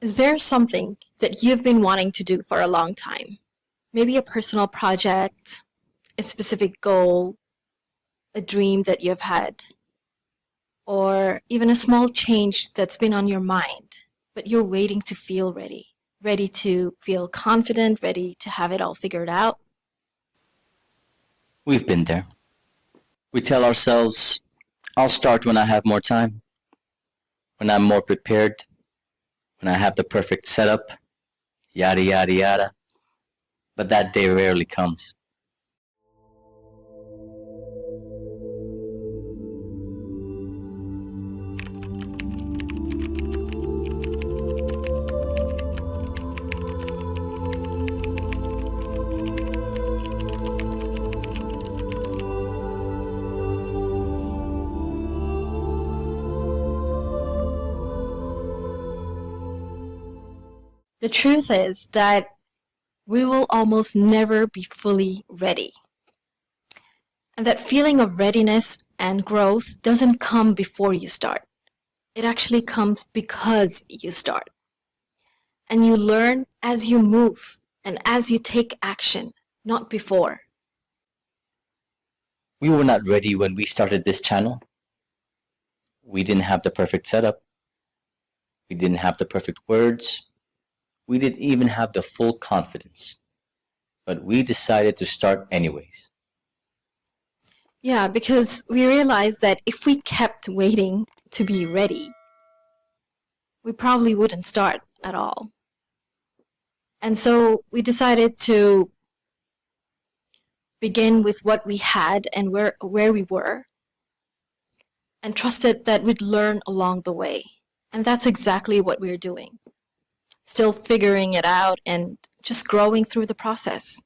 Is there something that you've been wanting to do for a long time? Maybe a personal project, a specific goal, a dream that you've had, or even a small change that's been on your mind, but you're waiting to feel ready, ready to feel confident, ready to have it all figured out? We've been there. We tell ourselves, I'll start when I have more time, when I'm more prepared, when I have the perfect setup, yada, yada, yada. But that day rarely comes. The truth is that we will almost never be fully ready. And that feeling of readiness and growth doesn't come before you start. It actually comes because you start. And you learn as you move and as you take action, not before. We were not ready when we started this channel. We didn't have the perfect setup. We didn't have the perfect words. We didn't even have the full confidence. But we decided to start anyways. Yeah, because we realized that if we kept waiting to be ready, we probably wouldn't start at all. And so we decided to begin with what we had and where we were, and trusted that we'd learn along the way. And that's exactly what we're doing. Still figuring it out and just growing through the process.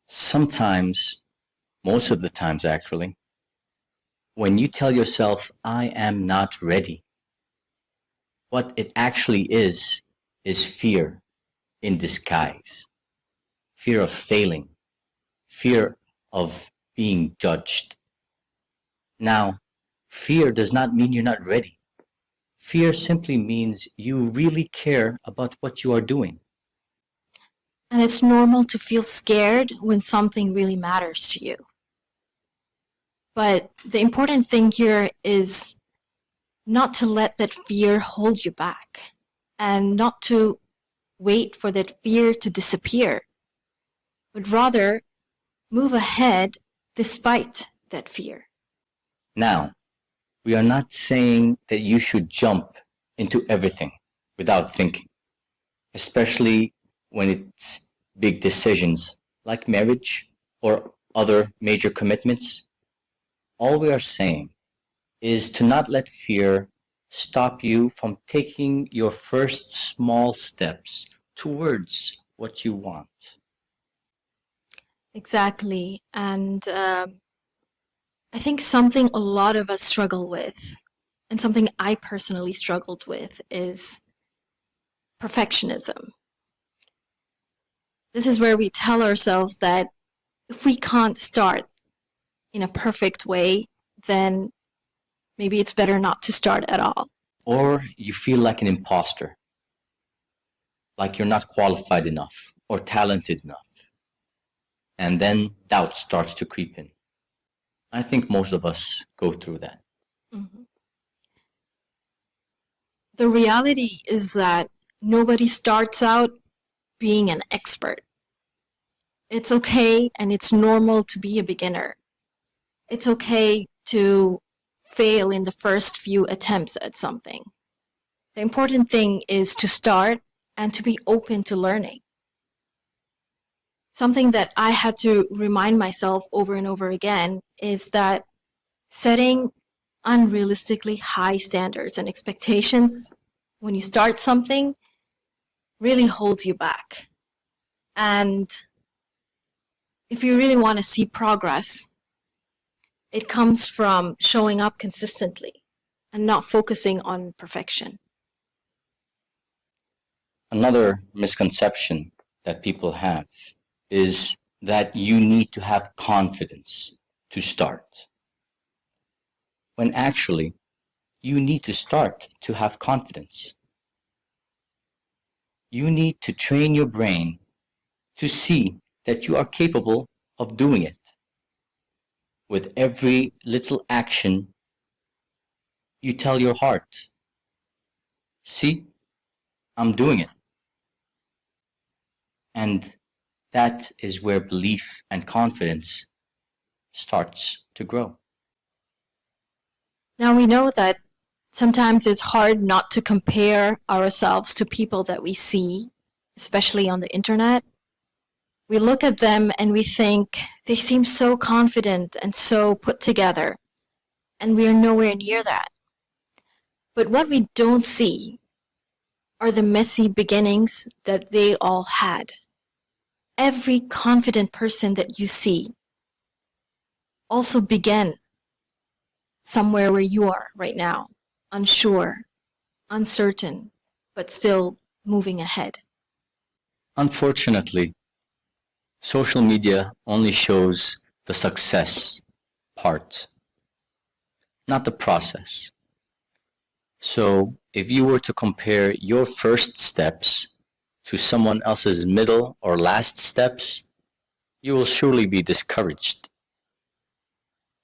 Sometimes, most of the times actually, when you tell yourself, I am not ready, what it actually is fear in disguise. Fear of failing, fear of being judged. Now, fear does not mean you're not ready. Fear simply means you really care about what you are doing. And it's normal to feel scared when something really matters to you. But the important thing here is not to let that fear hold you back and not to wait for that fear to disappear, but rather move ahead despite that fear. Now, we are not saying that you should jump into everything without thinking, especially when it's big decisions like marriage or other major commitments. All we are saying is to not let fear stop you from taking your first small steps towards what you want. Exactly. And I think something a lot of us struggle with, and something I personally struggled with, is perfectionism. This is where we tell ourselves that if we can't start in a perfect way, then maybe it's better not to start at all. Or you feel like an imposter, like you're not qualified enough or talented enough. And then doubt starts to creep in. I think most of us go through that. Mm-hmm. The reality is that nobody starts out being an expert. It's okay and it's normal to be a beginner. It's okay to fail in the first few attempts at something. The important thing is to start and to be open to learning. Something that I had to remind myself over and over again is that setting unrealistically high standards and expectations when you start something really holds you back. And if you really want to see progress, it comes from showing up consistently and not focusing on perfection. Another misconception that people have is that you need to have confidence to start, when actually you need to start to have confidence. you need to train your brain to see that you are capable of doing it. With every little action, you tell your heart, see, I'm doing it. And that is where belief and confidence starts to grow. Now we know that sometimes it's hard not to compare ourselves to people that we see, especially on the internet. We look at them and we think they seem so confident and so put together, and we are nowhere near that. But what we don't see are the messy beginnings that they all had. Every confident person that you see also began somewhere where you are right now, unsure, uncertain, but still moving ahead. Unfortunately, social media only shows the success part, not the process. So if you were to compare your first steps to someone else's middle or last steps, you will surely be discouraged.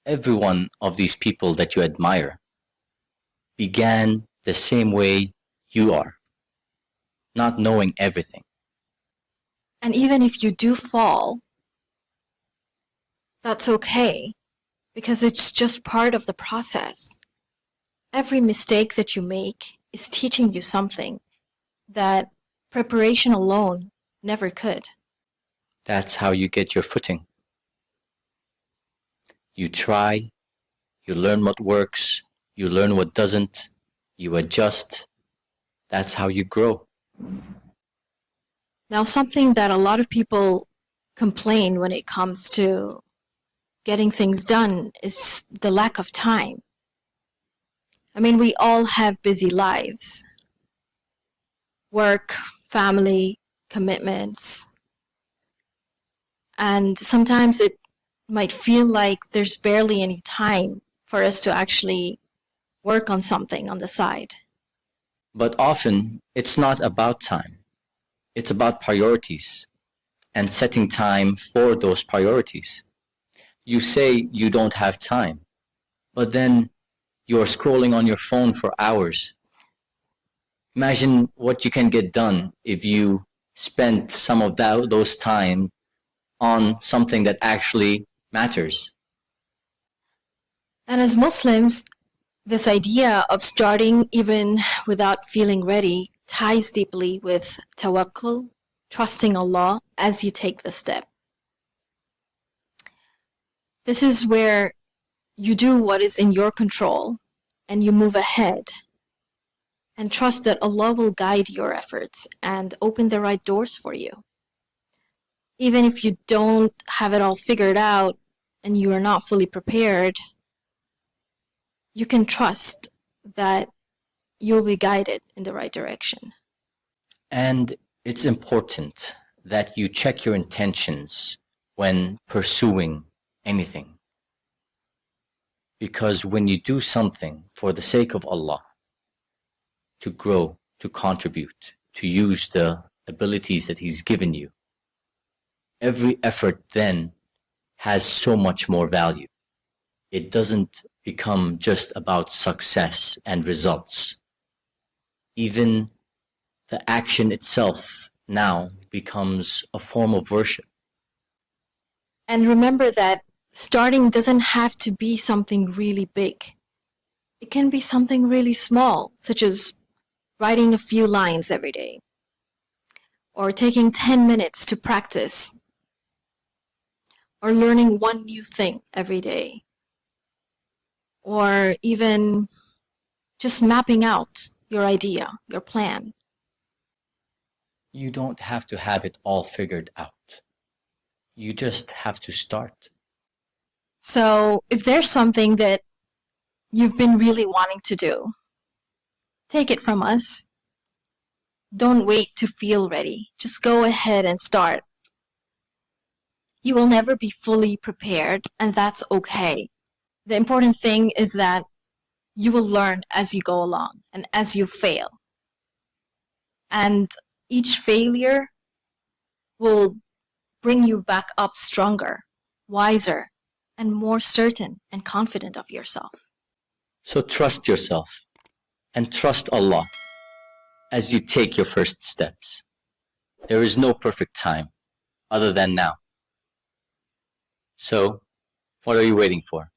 Every one of these people that you admire began the same way you are, not knowing everything. And even if you do fall, that's okay, because it's just part of the process. Every mistake that you make is teaching you something that preparation alone never could. That's how you get your footing. You try, you learn what works, you learn what doesn't, you adjust. That's how you grow. Now, something that a lot of people complain when it comes to getting things done is the lack of time. I mean, we all have busy lives. Work, family, commitments. And sometimes it might feel like there's barely any time for us to actually work on something on the side. But often, it's not about time. It's about priorities and setting time for those priorities. You say you don't have time, but then you're scrolling on your phone for hours. Imagine what you can get done if you spent some of those time on something that actually matters. And as Muslims, this idea of starting even without feeling ready ties deeply with tawakkul, trusting Allah as you take the step. This is where you do what is in your control and you move ahead and trust that Allah will guide your efforts and open the right doors for you. Even if you don't have it all figured out and you are not fully prepared, you can trust that you'll be guided in the right direction. And it's important that you check your intentions when pursuing anything. Because when you do something for the sake of Allah, to grow, to contribute, to use the abilities that He's given you, every effort then has so much more value. It doesn't become just about success and results. Even the action itself now becomes a form of worship. And remember that starting doesn't have to be something really big. It can be something really small, such as writing a few lines every day, or taking 10 minutes to practice, or learning one new thing every day, or even just mapping out your idea, your plan. You don't have to have it all figured out. You just have to start. So if there's something that you've been really wanting to do, take it from us. Don't wait to feel ready. Just go ahead and start. You will never be fully prepared, and that's okay. The important thing is that you will learn as you go along and as you fail. And Each failure will bring you back up stronger, wiser, and more certain and confident of yourself. So trust yourself and trust Allah as you take your first steps. There is no perfect time other than now. So, what are you waiting for?